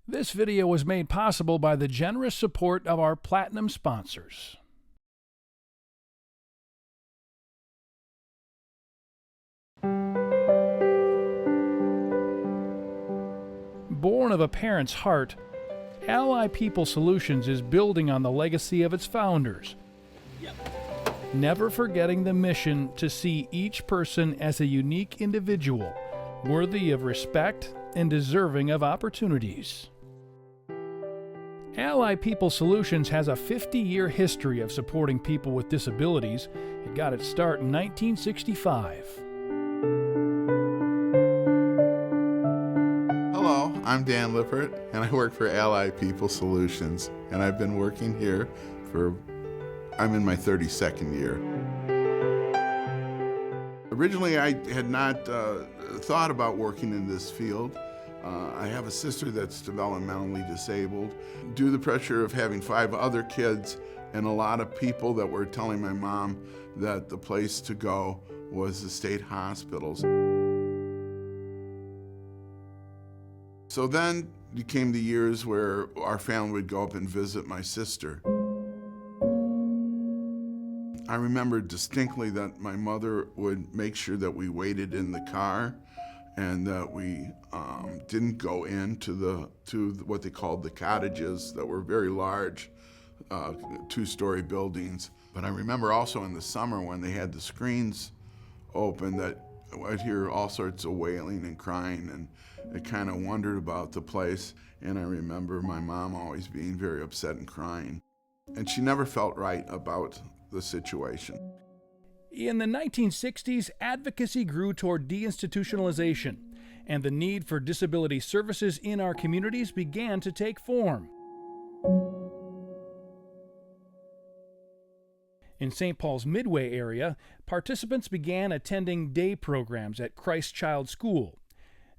This video was made possible by the generous support of our Platinum sponsors. Born of a parent's heart, Ally People Solutions is building on the legacy of its founders, never forgetting the mission to see each person as a unique individual, worthy of respect and deserving of opportunities. Ally People Solutions has a 50-year history of supporting people with disabilities. It got its start in 1965. Hello, I'm Dan Lippert, and I work for Ally People Solutions, and I've been working here I'm in my 32nd year. Originally, I had not thought about working in this field. I have a sister that's developmentally disabled. Due to the pressure of having 5 other kids and a lot of people that were telling my mom that the place to go was the state hospitals. So then came the years where our family would go up and visit my sister. I remember distinctly that my mother would make sure that we waited in the car and that we didn't go into what they called the cottages that were very large, 2-story buildings. But I remember also in the summer when they had the screens open that I'd hear all sorts of wailing and crying, and I kind of wondered about the place. And I remember my mom always being very upset and crying. And she never felt right about the situation. In the 1960s, advocacy grew toward deinstitutionalization, and the need for disability services in our communities began to take form. In St. Paul's Midway area, participants began attending day programs at Christ Child School.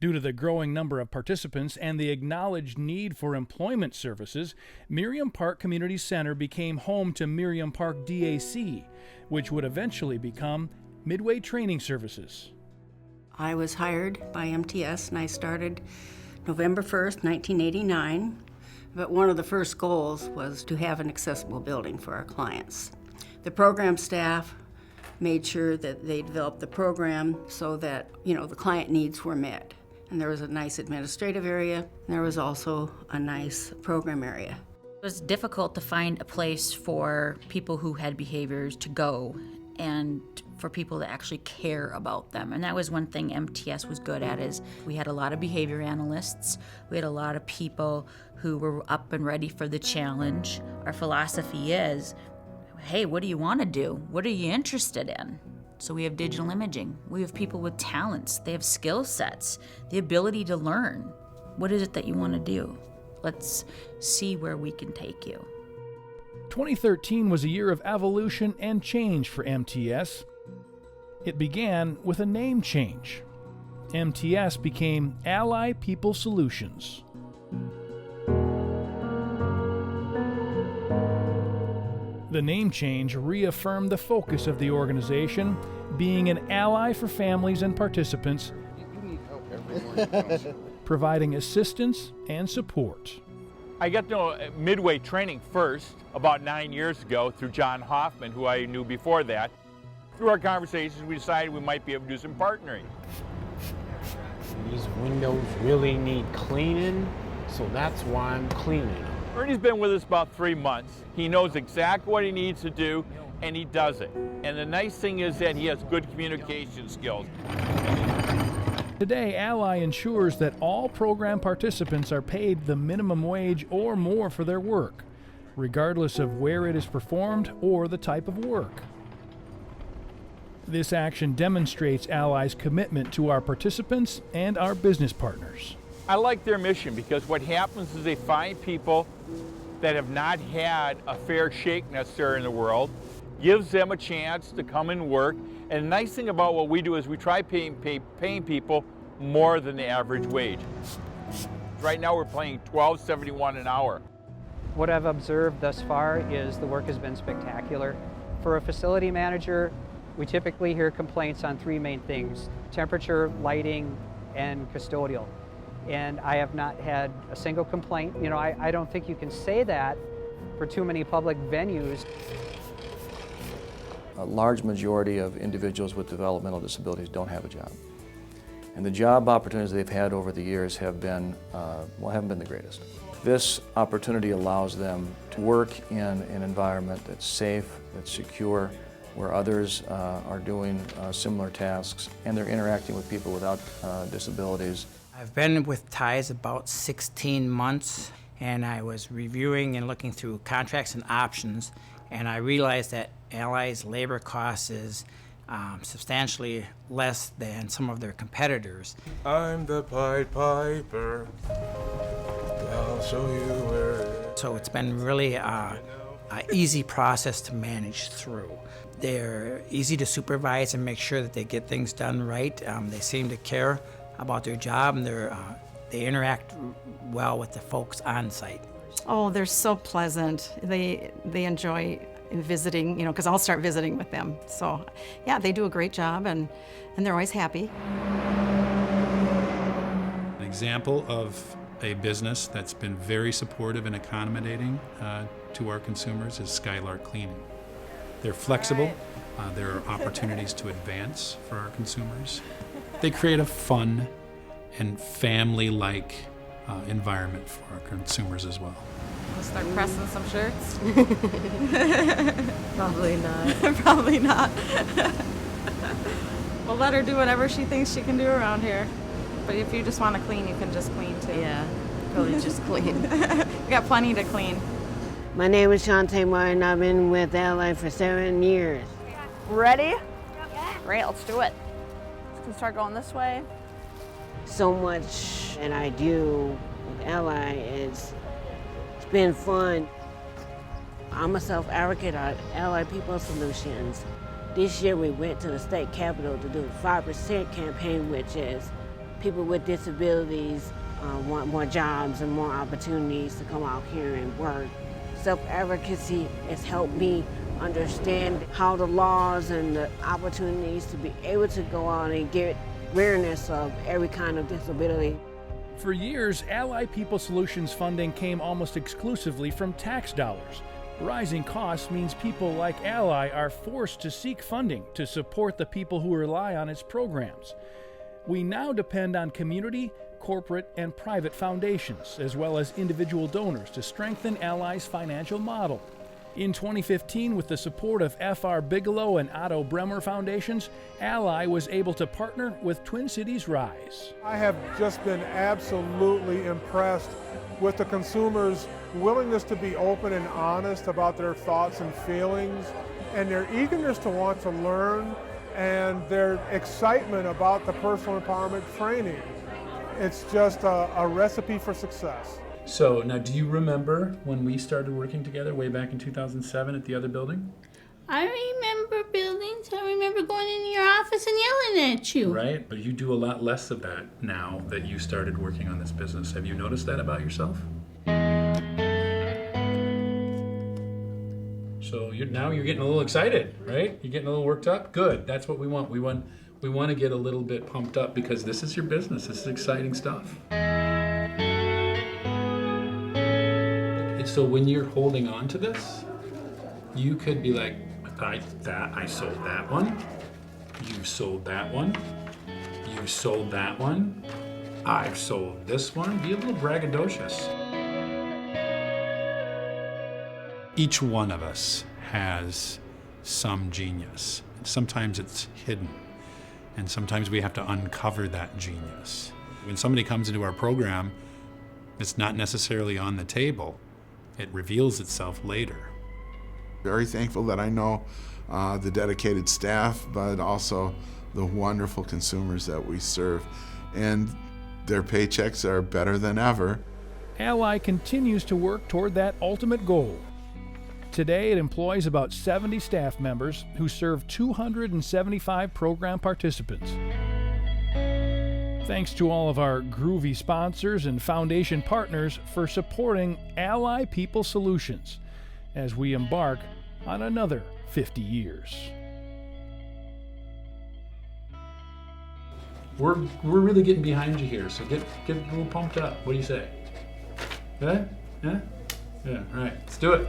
Due to the growing number of participants and the acknowledged need for employment services, Miriam Park Community Center became home to Miriam Park DAC, which would eventually become Midway Training Services. I was hired by MTS and I started November 1st, 1989. But one of the first goals was to have an accessible building for our clients. The program staff made sure that they developed the program so that, the client needs were met. And there was a nice administrative area, and there was also a nice program area. It was difficult to find a place for people who had behaviors to go and for people to actually care about them. And that was one thing MTS was good at, is we had a lot of behavior analysts. We had a lot of people who were up and ready for the challenge. Our philosophy is, hey, what do you want to do? What are you interested in? So we have digital imaging. We have people with talents. They have skill sets, the ability to learn. What is it that you want to do? Let's see where we can take you. 2013 was a year of evolution and change for MTS. It began with a name change. MTS became Ally People Solutions. The name change reaffirmed the focus of the organization, being an ally for families and participants, providing assistance and support. I got to know Midway Training first about 9 years ago through John Hoffman, who I knew before that. Through our conversations, we decided we might be able to do some partnering. These windows really need cleaning, so that's why I'm cleaning them. Ernie's been with us about 3 months. He knows exactly what he needs to do, and he does it. And the nice thing is that he has good communication skills. Today, Ally ensures that all program participants are paid the minimum wage or more for their work, regardless of where it is performed or the type of work. This action demonstrates Ally's commitment to our participants and our business partners. I like their mission because what happens is they find people that have not had a fair shake necessarily in the world, gives them a chance to come and work. And the nice thing about what we do is we try paying people more than the average wage. Right now we're paying $12.71 an hour. What I've observed thus far is the work has been spectacular. For a facility manager, we typically hear complaints on 3 main things: temperature, lighting, and custodial. and I have not had a single complaint. You know, I don't think you can say that for too many public venues. A large majority of individuals with developmental disabilities don't have a job. And the job opportunities they've had over the years have been, haven't been the greatest. This opportunity allows them to work in an environment that's safe, that's secure, where others are doing similar tasks, and they're interacting with people without disabilities. I've been with TIES about 16 months, and I was reviewing and looking through contracts and options, and I realized that Ally's labor cost is substantially less than some of their competitors. I'm the Pied Piper, I'll show you where. So it's been really an easy process to manage through. They're easy to supervise and make sure that they get things done right. They seem to care about their job, and they interact well with the folks on site. Oh, they're so pleasant. They enjoy visiting, you know, because I'll start visiting with them. So, yeah, they do a great job, and they're always happy. An example of a business that's been very supportive and accommodating to our consumers is Skylark Cleaning. They're flexible. There are opportunities to advance for our consumers. They create a fun and family-like environment for our consumers as well. We'll start pressing some shirts. Probably not. Probably not. We'll let her do whatever she thinks she can do around here. But if you just want to clean, you can just clean too. Yeah, probably just clean. We got plenty to clean. My name is Shantae Martin. I've been with Ally for 7 years. Ready? Great, let's do it. Let's start going this way. So much that I do with Ally it's been fun. I'm a self-advocate at Ally People Solutions. This year we went to the state capitol to do a 5% campaign, which is people with disabilities want more jobs and more opportunities to come out here and work. Self-advocacy has helped me understand how the laws and the opportunities to be able to go out and get awareness of every kind of disability. For years, Ally People Solutions funding came almost exclusively from tax dollars. Rising costs means people like Ally are forced to seek funding to support the people who rely on its programs. We now depend on community, corporate, and private foundations, as well as individual donors to strengthen Ally's financial model. In 2015, with the support of F.R. Bigelow and Otto Bremer Foundations, Ally was able to partner with Twin Cities Rise. I have just been absolutely impressed with the consumers' willingness to be open and honest about their thoughts and feelings, and their eagerness to want to learn, and their excitement about the personal empowerment training. It's just a recipe for success. So now, do you remember when we started working together way back in 2007 at the other building? I remember buildings. I remember going into your office and yelling at you. Right, but you do a lot less of that now that you started working on this business. Have you noticed that about yourself? So now you're getting a little excited, right? You're getting a little worked up? Good, that's what we want. We want to get a little bit pumped up because this is your business. This is exciting stuff. So when you're holding on to this, you could be like, I sold that one, you sold that one, you sold that one, I've sold this one. Be a little braggadocious. Each one of us has some genius. Sometimes it's hidden, and sometimes we have to uncover that genius. When somebody comes into our program, it's not necessarily on the table. It reveals itself later. Very thankful that I know the dedicated staff, but also the wonderful consumers that we serve. And their paychecks are better than ever. Ally continues to work toward that ultimate goal. Today, it employs about 70 staff members who serve 275 program participants. Thanks to all of our groovy sponsors and foundation partners for supporting Ally People Solutions as we embark on another 50 years. we're really getting behind you here. So get a little pumped up. What do you say? Yeah? Yeah? Yeah, all right, let's do it.